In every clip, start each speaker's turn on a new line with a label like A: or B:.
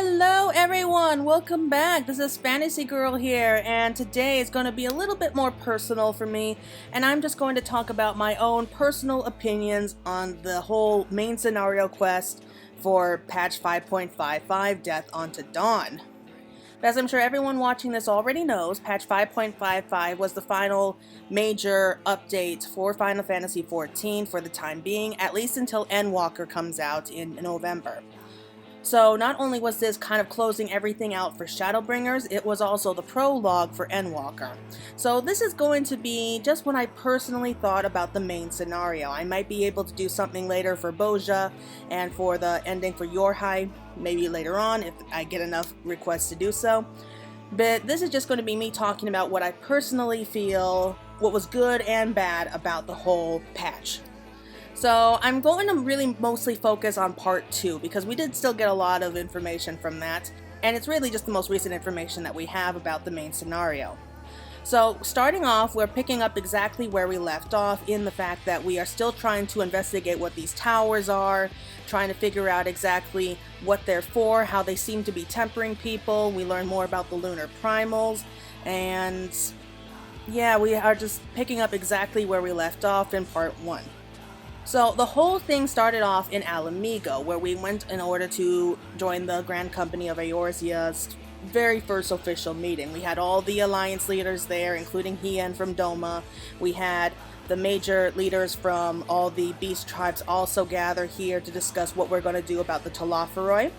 A: Hello everyone, welcome back. This is Fantasy Girl here, and today is going to be a little bit more personal for me, and I'm just going to talk about my own personal opinions on the whole main scenario quest for patch 5.55 Death Unto Dawn. As I'm sure everyone watching this already knows, patch 5.55 was the final major update for Final Fantasy XIV for the time being, at least until Endwalker comes out in November. So not only was this kind of closing everything out for Shadowbringers, it was also the prologue for Endwalker. So this is going to be just what I personally thought about the main scenario. I might be able to do something later for Boja and for the ending for Yorhai, maybe later on if I get enough requests to do so. But this is just going to be me talking about what I personally feel, what was good and bad about the whole patch. So I'm going to really mostly focus on part 2 because we did still get a lot of information from that, and it's really just the most recent information that we have about the main scenario. So starting off, we're picking up exactly where we left off in the fact that we are still trying to investigate what these towers are, trying to figure out exactly what they're for, how they seem to be tempering people. We learn more about the lunar primals, and yeah, we are just picking up exactly where we left off in part 1. So the whole thing started off in Alamigo, where we went in order to join the Grand Company of Eorzea's very first official meeting. We had all the alliance leaders there, including Hien from Doma. We had the major leaders from all the beast tribes also gather here to discuss what we're going to do about the Telophoroi.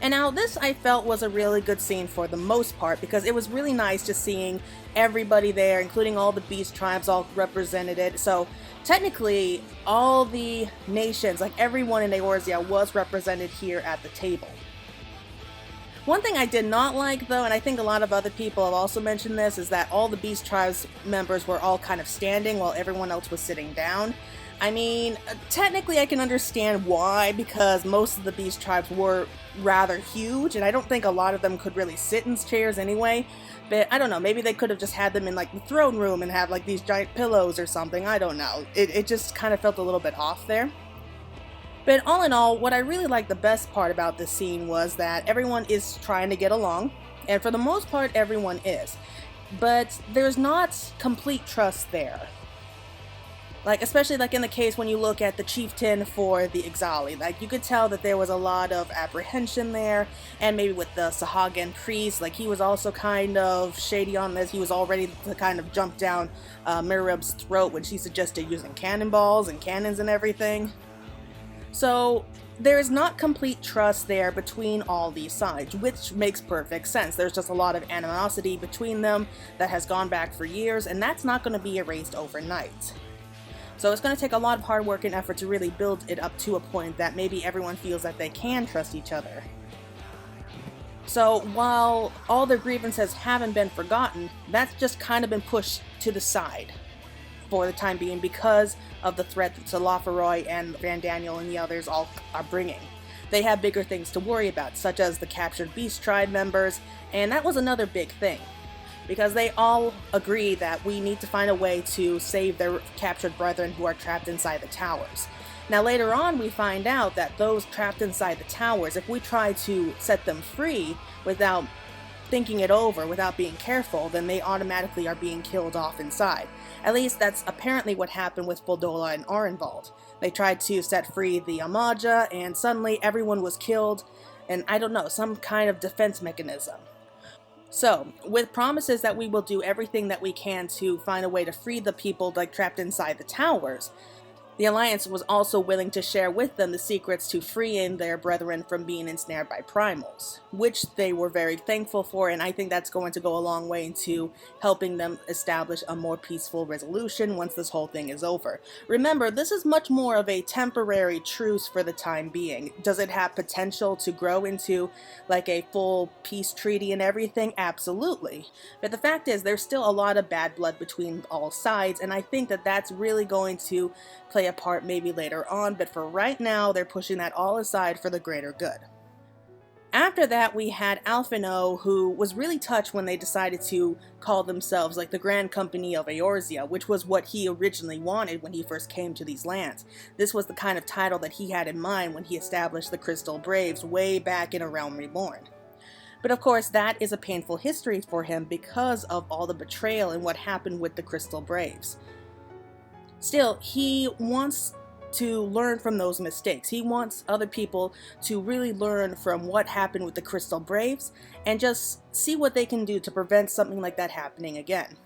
A: And now this I felt was a really good scene for the most part, because it was really nice just seeing everybody there, including all the beast tribes all represented. So technically all the nations, like everyone in Eorzea, was represented here at the table. One thing I did not like though, and I think a lot of other people have also mentioned this, is that all the beast tribes members were all kind of standing while everyone else was sitting down. I mean, technically I can understand why, because most of the beast tribes were rather huge, and I don't think a lot of them could really sit in chairs anyway, but I don't know, maybe they could have just had them in like the throne room and have like these giant pillows or something, I don't know. It just kind of felt a little bit off there. But all in all, what I really liked the best part about this scene was that everyone is trying to get along, and for the most part everyone is, but there's not complete trust there. Like, especially like in the case when you look at the chieftain for the Ixali, like you could tell that there was a lot of apprehension there, and maybe with the Sahagan priest, like he was also kind of shady on this. He was all ready to kind of jump down Mirab's throat when she suggested using cannonballs and cannons and everything. So there's not complete trust there between all these sides, which makes perfect sense. There's just a lot of animosity between them that has gone back for years, and that's not going to be erased overnight. So it's going to take a lot of hard work and effort to really build it up to a point that maybe everyone feels that they can trust each other. So while all their grievances haven't been forgotten, that's just kind of been pushed to the side for the time being because of the threat that Telophoroi and Van Daniel and the others all are bringing. They have bigger things to worry about, such as the captured Beast Tribe members, and that was another big thing, because they all agree that we need to find a way to save their captured brethren who are trapped inside the towers. Now later on we find out that those trapped inside the towers, if we try to set them free without thinking it over, without being careful, then they automatically are being killed off inside. At least that's apparently what happened with Foldola and Arenvald. They tried to set free the Amaja, and suddenly everyone was killed, and I don't know, some kind of defense mechanism. So, with promises that we will do everything that we can to find a way to free the people like trapped inside the towers, the Alliance was also willing to share with them the secrets to freeing their brethren from being ensnared by primals, which they were very thankful for, and I think that's going to go a long way into helping them establish a more peaceful resolution once this whole thing is over. Remember, this is much more of a temporary truce for the time being. Does it have potential to grow into like a full peace treaty and everything? Absolutely. But the fact is, there's still a lot of bad blood between all sides, and I think that that's really going to play a part maybe later on, but for right now they're pushing that all aside for the greater good. After that, we had Alphino, who was really touched when they decided to call themselves like the Grand Company of Eorzea, which was what he originally wanted when he first came to these lands. This was the kind of title that he had in mind when he established the Crystal Braves way back in A Realm Reborn. But of course, that is a painful history for him because of all the betrayal and what happened with the Crystal Braves. Still, he wants to learn from those mistakes. He wants other people to really learn from what happened with the Crystal Braves and just see what they can do to prevent something like that happening again.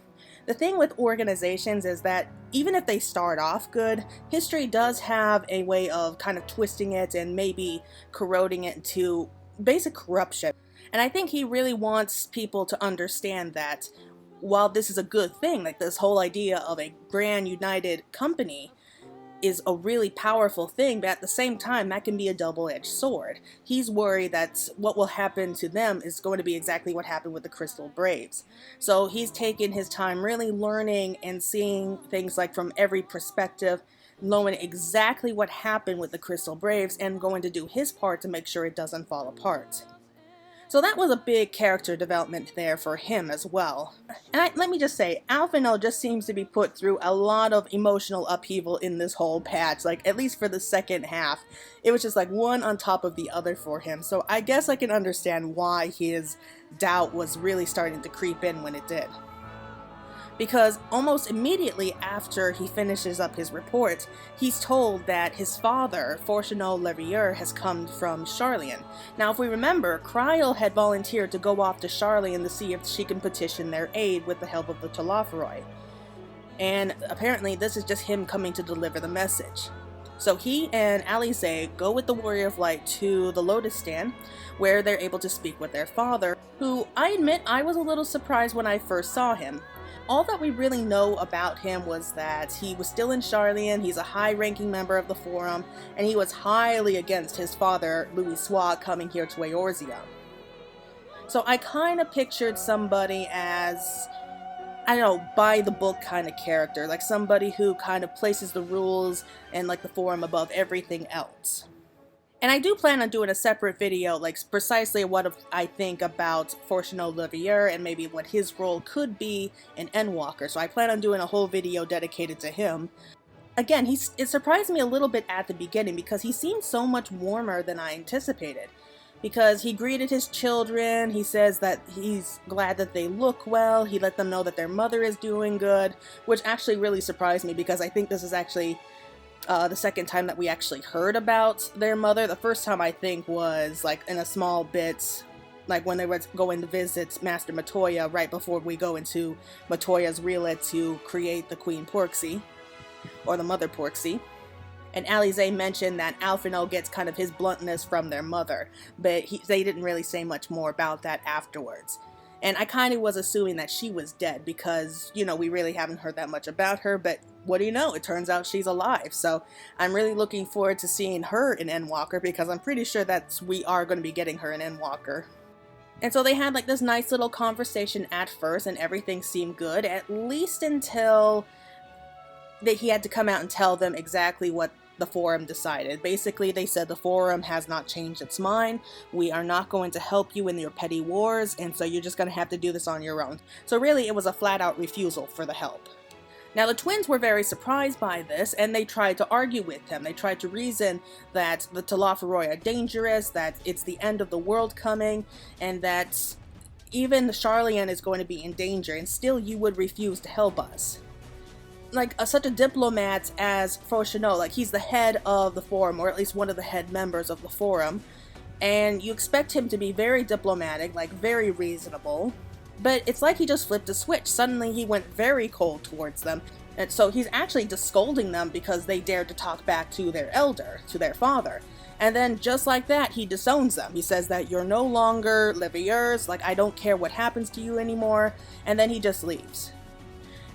A: The thing with organizations is that even if they start off good, history does have a way of kind of twisting it and maybe corroding it into basic corruption. And I think he really wants people to understand that while this is a good thing, like this whole idea of a grand united company is a really powerful thing, but at the same time, that can be a double-edged sword. He's worried that what will happen to them is going to be exactly what happened with the Crystal Braves. So he's taken his time really learning and seeing things like from every perspective, knowing exactly what happened with the Crystal Braves and going to do his part to make sure it doesn't fall apart. So that was a big character development there for him as well. And let me just say, Alphino just seems to be put through a lot of emotional upheaval in this whole patch, like at least for the second half. It was just like one on top of the other for him. So I guess I can understand why his doubt was really starting to creep in when it did. Because almost immediately after he finishes up his report, he's told that his father, Fortunato Levier, has come from Sharlayan. Now, if we remember, Cryel had volunteered to go off to Sharlayan to see if she can petition their aid with the help of the Telophoroi. And apparently this is just him coming to deliver the message. So he and Alisaie go with the Warrior of Light to the Lotus Stand, where they're able to speak with their father, who I admit I was a little surprised when I first saw him. All that we really know about him was that he was still in Sharlayan, he's a high-ranking member of the Forum, and he was highly against his father, Louis Soix, coming here to Eorzea. So I kind of pictured somebody as, I don't know, by-the-book kind of character, like somebody who kind of places the rules and like the Forum above everything else. And I do plan on doing a separate video, like precisely what I think about Fortunato Levier and maybe what his role could be in Endwalker. So I plan on doing a whole video dedicated to him. Again, it surprised me a little bit at the beginning because he seemed so much warmer than I anticipated. Because he greeted his children, he says that he's glad that they look well, he let them know that their mother is doing good, which actually really surprised me because I think this is actually the second time that we actually heard about their mother. The first time I think was like in a small bit, like when they were going to visit Master Matoya right before we go into Matoya's Relay to create the Queen Porxie, or the Mother Porxie. And Alisaie mentioned that Alphino gets kind of his bluntness from their mother, but they didn't really say much more about that afterwards. And I kind of was assuming that she was dead because, you know, we really haven't heard that much about her, but what do you know? It turns out she's alive. So I'm really looking forward to seeing her in Endwalker because I'm pretty sure that we are going to be getting her in Endwalker. And so they had like this nice little conversation at first and everything seemed good, at least until he had to come out and tell them exactly what the Forum decided. Basically, they said the Forum has not changed its mind. We are not going to help you in your petty wars, and so you're just going to have to do this on your own. So really, it was a flat-out refusal for the help. Now, the twins were very surprised by this, and they tried to argue with him. They tried to reason that the Telophoroi are dangerous, that it's the end of the world coming, and that even the Sharlayan is going to be in danger, and still you would refuse to help us. Like such a diplomat as Fortunato, like he's the head of the Forum, or at least one of the head members of the Forum, and you expect him to be very diplomatic, like very reasonable, but it's like he just flipped a switch. Suddenly he went very cold towards them, and so he's actually just scolding them because they dared to talk back to their elder, to their father. And then just like that, he disowns them. He says that you're no longer Leviers, like I don't care what happens to you anymore, and then he just leaves.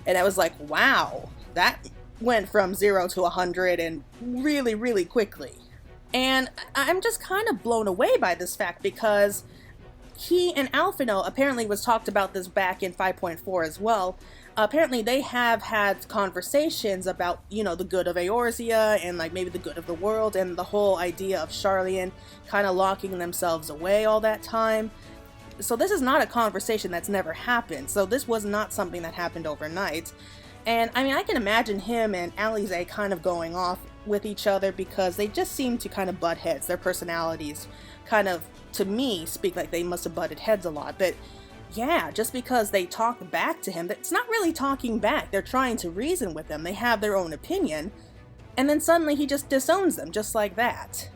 A: And I was like, wow, that went from 0 to 100 and really, really quickly. And I'm just kind of blown away by this fact because he and Alphino apparently was talked about this back in 5.4 as well. Apparently they have had conversations about, you know, the good of Eorzea and like maybe the good of the world, and the whole idea of Sharlayan kind of locking themselves away all that time. So this is not a conversation that's never happened. So this was not something that happened overnight. And I mean, I can imagine him and Alisaie kind of going off with each other because they just seem to kind of butt heads. Their personalities kind of, to me, speak like they must have butted heads a lot. But yeah, just because they talk back to him, that's not really talking back. They're trying to reason with him. They have their own opinion. And then suddenly he just disowns them just like that.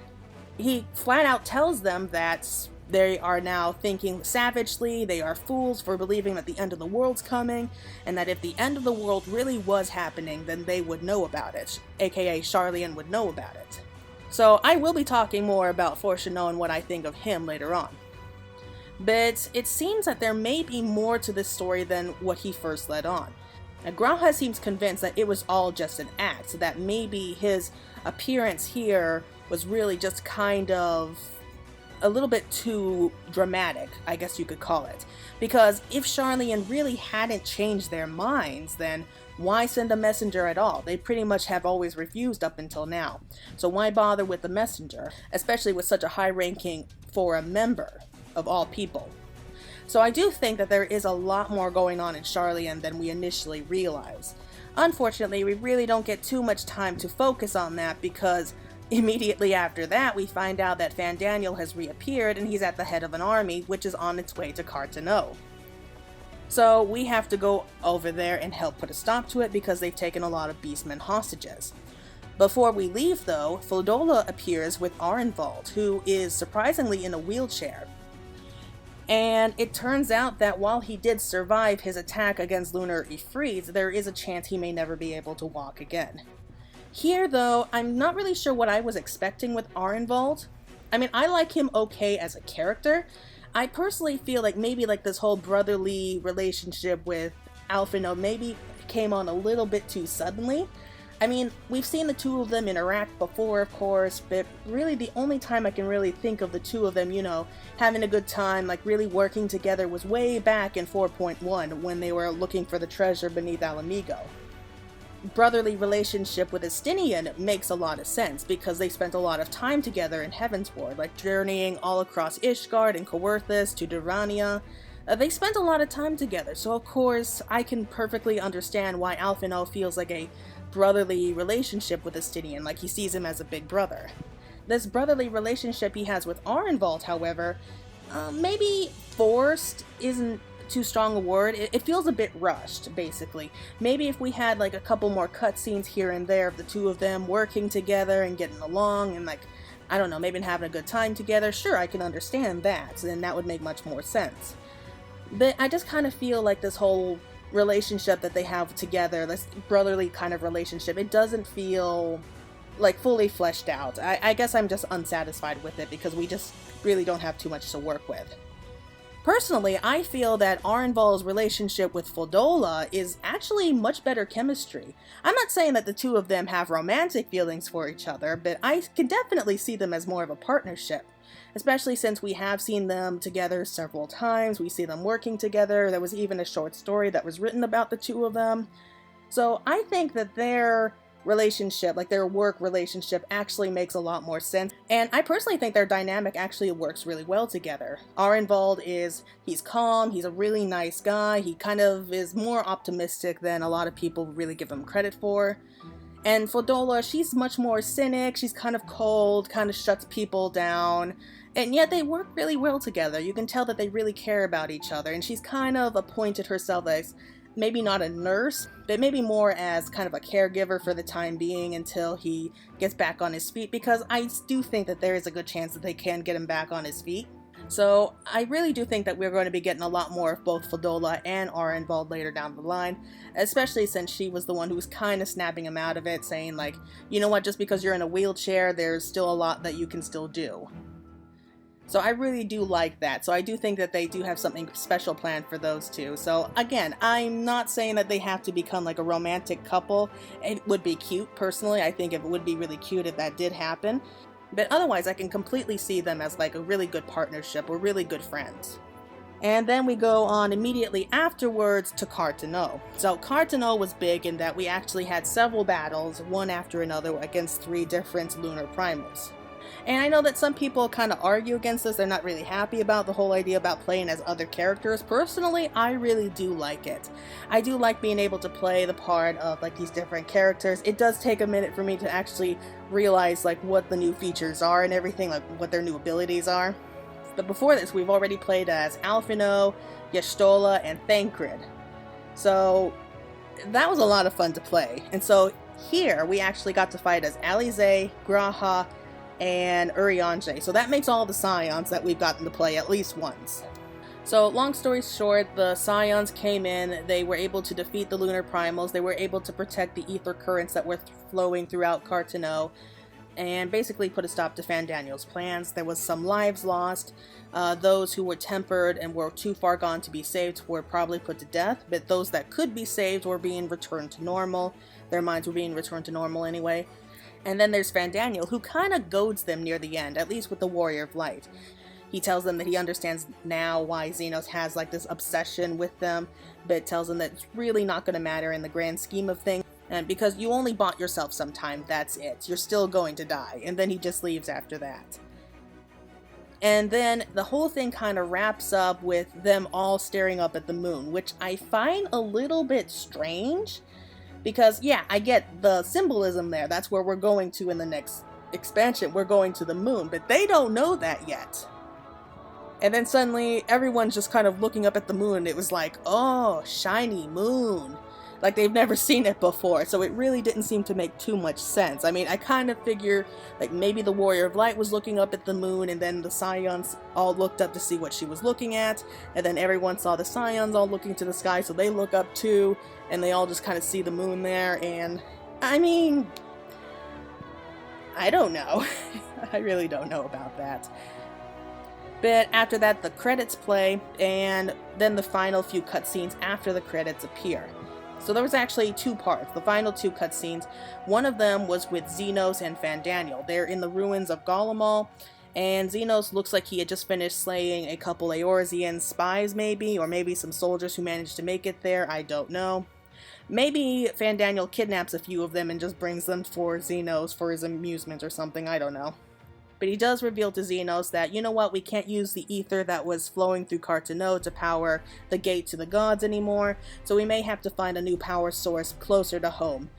A: He flat out tells them that they are now thinking savagely, they are fools for believing that the end of the world's coming, and that if the end of the world really was happening, then they would know about it, aka Sharlayan would know about it. So I will be talking more about Fortunato and what I think of him later on. But it seems that there may be more to this story than what he first led on. Now, Grawha seems convinced that it was all just an act, so that maybe his appearance here was really just kind of a little bit too dramatic, I guess you could call it. Because if Sharlayan really hadn't changed their minds, then why send a messenger at all? They pretty much have always refused up until now. So why bother with the messenger, especially with such a high ranking for a member of all people? So I do think that there is a lot more going on in Sharlayan than we initially realize. Unfortunately, we really don't get too much time to focus on that because immediately after that, we find out that Fandaniel has reappeared and he's at the head of an army which is on its way to Cardinal. So we have to go over there and help put a stop to it because they've taken a lot of beastmen hostages. Before we leave though, Flodola appears with Arenvald, who is surprisingly in a wheelchair. And it turns out that while he did survive his attack against Lunar Ifrits, there is a chance he may never be able to walk again. Here, though, I'm not really sure what I was expecting with Arenvald. I mean, I like him okay as a character. I personally feel like maybe like this whole brotherly relationship with Alphino maybe came on a little bit too suddenly. I mean, we've seen the two of them interact before, of course, but really the only time I can really think of the two of them, you know, having a good time, like really working together was way back in 4.1 when they were looking for the treasure beneath Alamigo. Brotherly relationship with Estinian makes a lot of sense because they spent a lot of time together in Heavensward, like journeying all across Ishgard and Coerthas to Durrania. They spent a lot of time together, so of course I can perfectly understand why Alphino feels like a brotherly relationship with Estinian, like he sees him as a big brother. This brotherly relationship he has with Arenvald, however, maybe forced isn't too strong a word. It feels a bit rushed, basically. Maybe if we had like a couple more cutscenes here and there of the two of them working together and getting along and like, I don't know, maybe having a good time together, sure, I can understand that, and that would make much more sense. But I just kind of feel like this whole relationship that they have together, this brotherly kind of relationship, it doesn't feel like fully fleshed out. I guess I'm just unsatisfied with it because we just really don't have too much to work with. Personally, I feel that Arenvald's relationship with Flodola is actually much better chemistry. I'm not saying that the two of them have romantic feelings for each other, but I can definitely see them as more of a partnership. Especially since we have seen them together several times, we see them working together, there was even a short story that was written about the two of them. So I think that their relationship, like their work relationship, actually makes a lot more sense. And I personally think their dynamic actually works really well together. Arenvald he's calm, he's a really nice guy, he kind of is more optimistic than a lot of people really give him credit for. And Flodola, she's much more cynic, she's kind of cold, kind of shuts people down, and yet they work really well together. You can tell that they really care about each other, and she's kind of appointed herself as maybe not a nurse, but maybe more as kind of a caregiver for the time being until he gets back on his feet, because I do think that there is a good chance that they can get him back on his feet. So I really do think that we're going to be getting a lot more of both Flodola and Arenvald later down the line, especially since she was the one who was kind of snapping him out of it, saying like, you know what, just because you're in a wheelchair, there's still a lot that you can still do. So I really do like that. So I do think that they do have something special planned for those two. So again, I'm not saying that they have to become like a romantic couple. It would be cute, personally. I think it would be really cute if that did happen. But otherwise, I can completely see them as like a really good partnership or really good friends. And then we go on immediately afterwards to Cardinal. So Cardinal was big in that we actually had several battles, one after another, against 3 different lunar primals. And I know that some people kind of argue against this. They're not really happy about the whole idea about playing as other characters. Personally, I really do like it. I do like being able to play the part of like these different characters. It does take a minute for me to actually realize like what the new features are and everything, like what their new abilities are. But before this, we've already played as Alphino, Y'shtola, and Thancred. So that was a lot of fun to play. And so here, we actually got to fight as Alize, Graha, and Urianger. So that makes all the Scions that we've gotten to play at least once. So long story short, the Scions came in, they were able to defeat the lunar primals, they were able to protect the ether currents that were flowing throughout Cardinal, and basically put a stop to Fandaniel's plans. There was some lives lost. Those who were tempered and were too far gone to be saved were probably put to death, but those that could be saved were being returned to normal. Their minds were being returned to normal anyway. And then there's Fandaniel, who kind of goads them near the end, at least with the Warrior of Light. He tells them that he understands now why Xenos has like this obsession with them, but tells them that it's really not going to matter in the grand scheme of things. And because you only bought yourself some time, that's it. You're still going to die. And then he just leaves after that. And then the whole thing kind of wraps up with them all staring up at the moon, which I find a little bit strange. Because, yeah, I get the symbolism there. That's where we're going to in the next expansion. We're going to the moon. But they don't know that yet. And then suddenly, everyone's just kind of looking up at the moon. It was like, oh, shiny moon. Like they've never seen it before, so it really didn't seem to make too much sense. I mean, I kind of figure like maybe the Warrior of Light was looking up at the moon, and then the Scions all looked up to see what she was looking at, and then everyone saw the Scions all looking to the sky, so they look up too, and they all just kind of see the moon there, and I mean, I don't know. I really don't know about that. But after that, the credits play, and then the final few cutscenes after the credits appear. So there was actually 2 parts, the final 2 cutscenes. One of them was with Xenos and Fandaniel. They're in the ruins of Golomal, and Xenos looks like he had just finished slaying a couple Eorzean spies maybe, or maybe some soldiers who managed to make it there, I don't know. Maybe Fandaniel kidnaps a few of them and just brings them for Xenos for his amusement or something, I don't know. But he does reveal to Xenos that, you know what, we can't use the ether that was flowing through Cardinal to power the gate to the gods anymore, so we may have to find a new power source closer to home.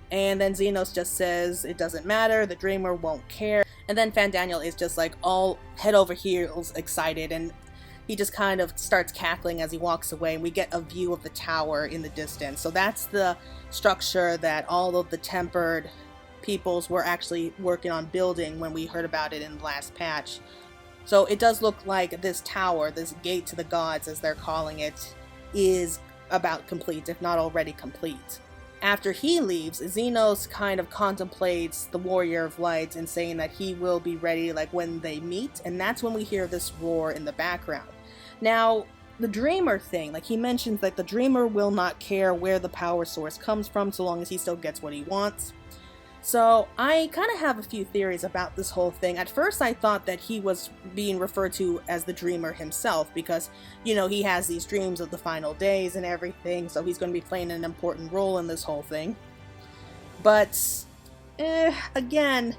A: And then Xenos just says it doesn't matter, the Dreamer won't care. And then Fandaniel is just like all head over heels excited, and he just kind of starts cackling as he walks away, and we get a view of the tower in the distance. So that's the structure that all of the tempered peoples were actually working on building when we heard about it in the last patch. So it does look like this tower, this gate to the gods as they're calling it, is about complete, if not already complete. After he leaves, Xenos kind of contemplates the Warrior of Light and saying that he will be ready like when they meet, and that's when we hear this roar in the background. Now, the Dreamer thing, like he mentions that the Dreamer will not care where the power source comes from so long as he still gets what he wants. So I kind of have a few theories about this whole thing. At first I thought that he was being referred to as the Dreamer himself because, you know, he has these dreams of the final days and everything, so he's going to be playing an important role in this whole thing. But, again,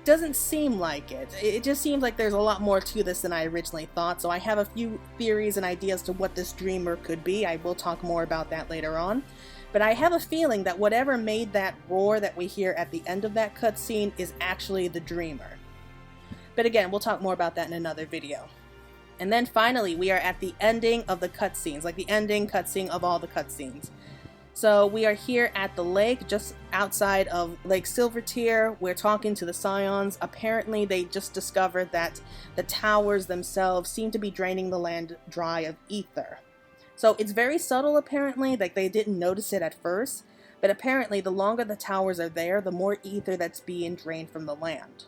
A: doesn't seem like it. It just seems like there's a lot more to this than I originally thought, so I have a few theories and ideas to what this Dreamer could be. I will talk more about that later on. But I have a feeling that whatever made that roar that we hear at the end of that cutscene is actually the Dreamer. But again, we'll talk more about that in another video. And then finally, we are at the ending of the cutscenes, like the ending cutscene of all the cutscenes. So we are here at the lake, just outside of Lake Silvertier. We're talking to the Scions. Apparently, they just discovered that the towers themselves seem to be draining the land dry of ether. So it's very subtle apparently, like they didn't notice it at first, but apparently the longer the towers are there, the more ether that's being drained from the land.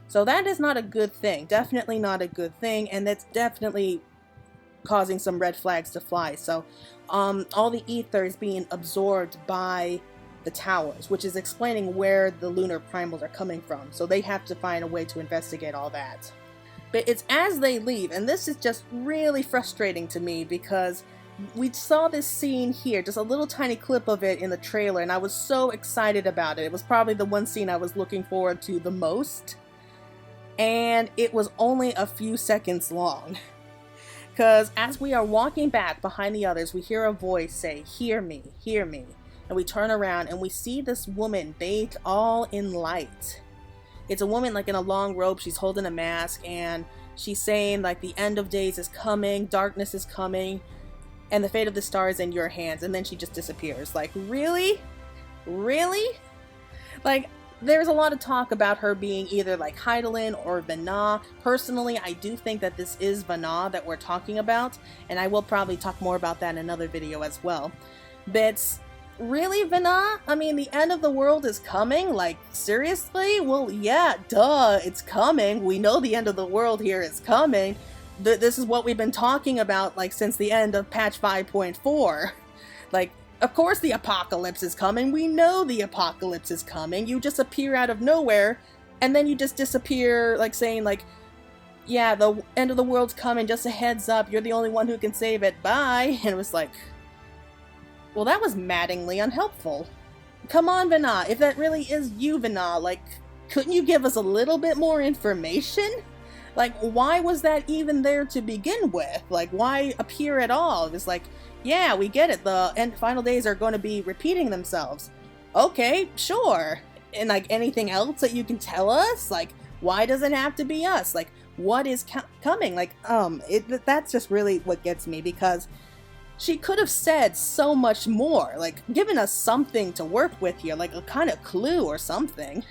A: So that is not a good thing, definitely not a good thing, and that's definitely causing some red flags to fly. So all the ether is being absorbed by the towers, which is explaining where the lunar primals are coming from, so they have to find a way to investigate all that. But it's as they leave, and this is just really frustrating to me because we saw this scene here, just a little tiny clip of it in the trailer, and I was so excited about it. It was probably the one scene I was looking forward to the most, and it was only a few seconds long. Because as we are walking back behind the others, we hear a voice say, "Hear me, hear me." And we turn around and we see this woman bathed all in light. It's a woman like in a long robe, she's holding a mask, and she's saying like the end of days is coming, darkness is coming, and the fate of the star is in your hands. And then she just disappears. Like, really? Really? Like, there's a lot of talk about her being either like Hydaelyn or Vana. Personally, I do think that this is Vana that we're talking about, and I will probably talk more about that in another video as well. But really, Vana? I mean, the end of the world is coming? Like, seriously? Well, yeah, duh, it's coming. We know the end of the world here is coming. This is what we've been talking about, like, since the end of patch 5.4. Like, of course the apocalypse is coming. We know the apocalypse is coming. You just appear out of nowhere, and then you just disappear, like, saying, like, yeah, the end of the world's coming, just a heads up, you're the only one who can save it, bye. And it was like, well, that was maddeningly unhelpful. Come on, Vana, if that really is you, Vana, like, couldn't you give us a little bit more information? Like, why was that even there to begin with? Like, why appear at all? It was like, yeah, we get it, the final days are going to be repeating themselves. Okay, sure. And like, anything else that you can tell us? Like, why does it have to be us? Like, what is coming? Like, that's just really what gets me, because she could have said so much more, like given us something to work with here, like a kind of clue or something.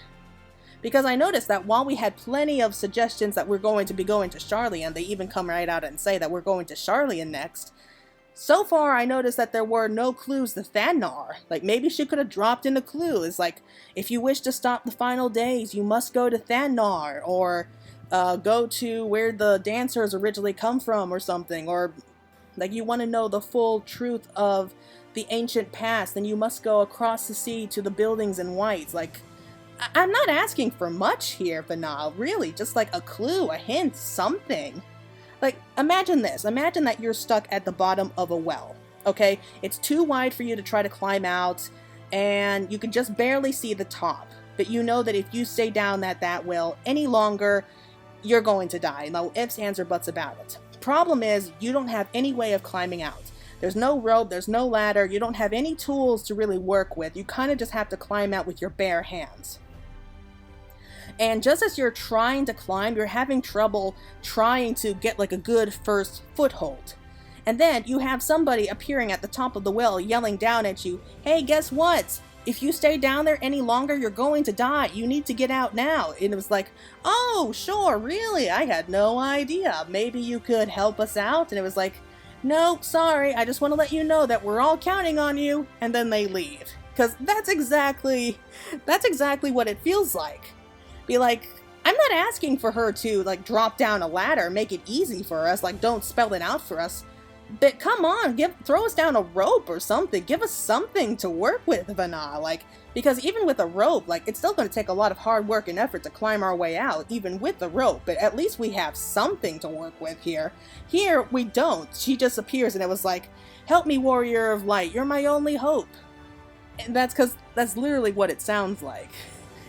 A: Because I noticed that while we had plenty of suggestions that we're going to be going to Sharlayan, they even come right out and say that we're going to Sharlayan next, so far I noticed that there were no clues to Thannar. Like, maybe she could have dropped in a clue. It's like, if you wish to stop the final days, you must go to Thannar, or go to where the dancers originally come from or something, or like, you want to know the full truth of the ancient past, then you must go across the sea to the buildings in white. Like, I'm not asking for much here, Vana, really, just like a clue, a hint, something. Like, imagine this. Imagine that you're stuck at the bottom of a well, okay? It's too wide for you to try to climb out, and you can just barely see the top. But you know that if you stay down that well any longer, you're going to die. No ifs, ands, or buts about it. Problem is, you don't have any way of climbing out. There's no rope, there's no ladder, you don't have any tools to really work with. You kind of just have to climb out with your bare hands. And just as you're trying to climb, you're having trouble trying to get like a good first foothold. And then you have somebody appearing at the top of the well yelling down at you, "Hey, guess what? If you stay down there any longer, you're going to die. You need to get out now." And it was like, "Oh, sure, really? I had no idea. Maybe you could help us out." And it was like, "No, sorry, I just want to let you know that we're all counting on you." And then they leave. Because that's exactly what it feels like. Be like, I'm not asking for her to, like, drop down a ladder, make it easy for us, like, don't spell it out for us. But come on, throw us down a rope or something. Give us something to work with, Vana. Like, because even with a rope, like, it's still going to take a lot of hard work and effort to climb our way out, even with the rope. But at least we have something to work with here. Here, we don't. She just appears and it was like, "Help me, warrior of light. You're my only hope." And that's because that's literally what it sounds like.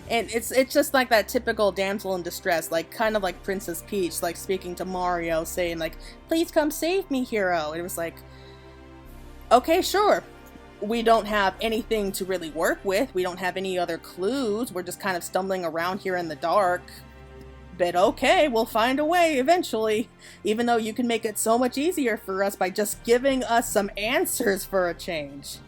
A: And it's just like that typical damsel in distress, like kind of like Princess Peach, like speaking to Mario, saying like, "Please come save me, hero." And it was like, okay, sure. We don't have anything to really work with. We don't have any other clues. We're just kind of stumbling around here in the dark. But okay, we'll find a way eventually. Even though you can make it so much easier for us by just giving us some answers for a change.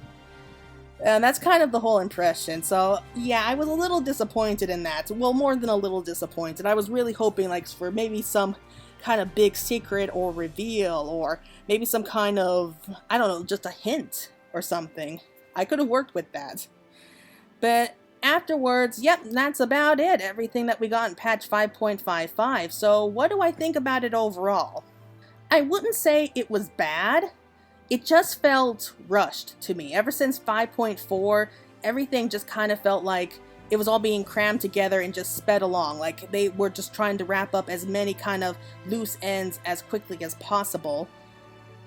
A: And that's kind of the whole impression. So yeah, I was a little disappointed in that. Well, more than a little disappointed. I was really hoping like for maybe some kind of big secret or reveal, or maybe some kind of, I don't know, just a hint or something. I could have worked with that. But afterwards, yep, that's about it. Everything that we got in patch 5.55. So what do I think about it overall? I wouldn't say it was bad. It just felt rushed to me. Ever since 5.4, everything just kind of felt like it was all being crammed together and just sped along. Like, they were just trying to wrap up as many kind of loose ends as quickly as possible,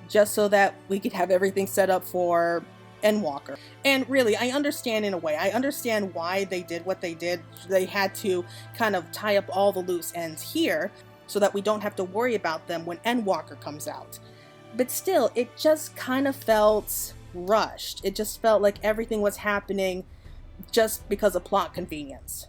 A: just so that we could have everything set up for Endwalker. And really, I understand in a way. I understand why they did what they did. They had to kind of tie up all the loose ends here so that we don't have to worry about them when Endwalker comes out. But still, it just kind of felt rushed. It just felt like everything was happening just because of plot convenience.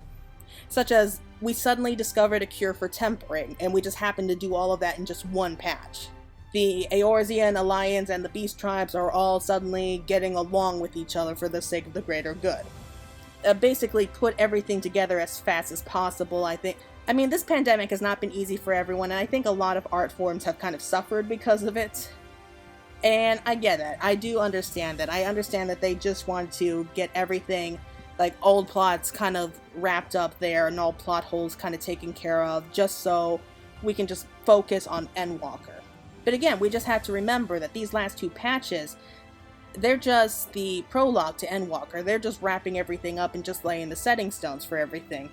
A: Such as, we suddenly discovered a cure for tempering, and we just happened to do all of that in just one patch. The Eorzean Alliance and the Beast Tribes are all suddenly getting along with each other for the sake of the greater good. Basically put everything together as fast as possible, I think. I mean, this pandemic has not been easy for everyone, and I think a lot of art forms have kind of suffered because of it. And I get it. I do understand that. I understand that they just want to get everything, like old plots, kind of wrapped up there and all plot holes kind of taken care of, just so we can just focus on Endwalker. But again, we just have to remember that these last two patches, they're just the prologue to Endwalker. They're just wrapping everything up and just laying the setting stones for everything.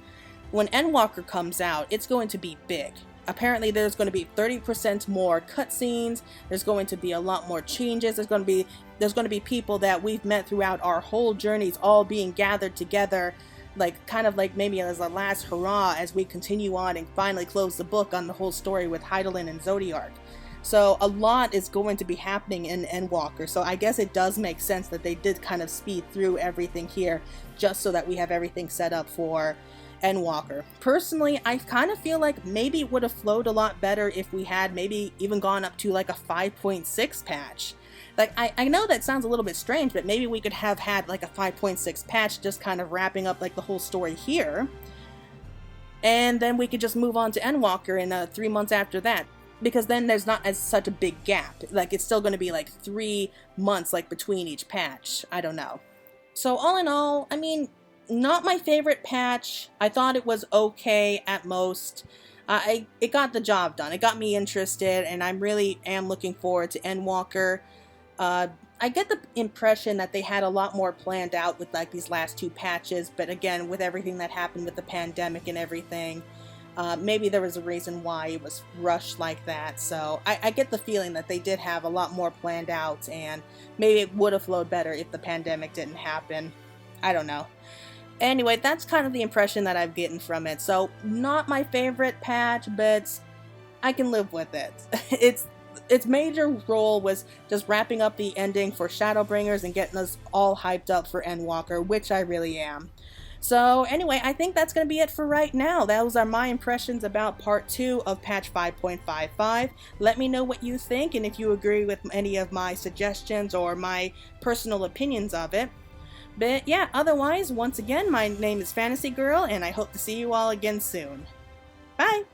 A: When Endwalker comes out, it's going to be big. Apparently there's going to be 30% more cutscenes, there's going to be a lot more changes, there's going to be people that we've met throughout our whole journeys all being gathered together, like kind of like maybe as a last hurrah as we continue on and finally close the book on the whole story with Hydaelyn and Zodiark. So a lot is going to be happening in Endwalker, so I guess it does make sense that they did kind of speed through everything here just so that we have everything set up for Endwalker. Personally, I kind of feel like maybe it would have flowed a lot better if we had maybe even gone up to like a 5.6 patch. Like, I know that sounds a little bit strange, but maybe we could have had like a 5.6 patch just kind of wrapping up like the whole story here. And then we could just move on to Endwalker in 3 months after that. Because then there's not as such a big gap. Like, it's still going to be like 3 months like between each patch. I don't know. So all in all, I mean, not my favorite patch. I thought it was okay at most. It got the job done. It got me interested, and I really am looking forward to Endwalker. I get the impression that they had a lot more planned out with like these last two patches, but again, with everything that happened with the pandemic and everything, maybe there was a reason why it was rushed like that. So I get the feeling that they did have a lot more planned out, and maybe it would have flowed better if the pandemic didn't happen. I don't know. Anyway, that's kind of the impression that I've gotten from it. So, not my favorite patch, but I can live with it. Its major role was just wrapping up the ending for Shadowbringers and getting us all hyped up for Endwalker, which I really am. So anyway, I think that's going to be it for right now. Those are my impressions about part 2 of patch 5.55. Let me know what you think and if you agree with any of my suggestions or my personal opinions of it. But yeah, otherwise, once again, my name is Fantasy Girl, and I hope to see you all again soon. Bye!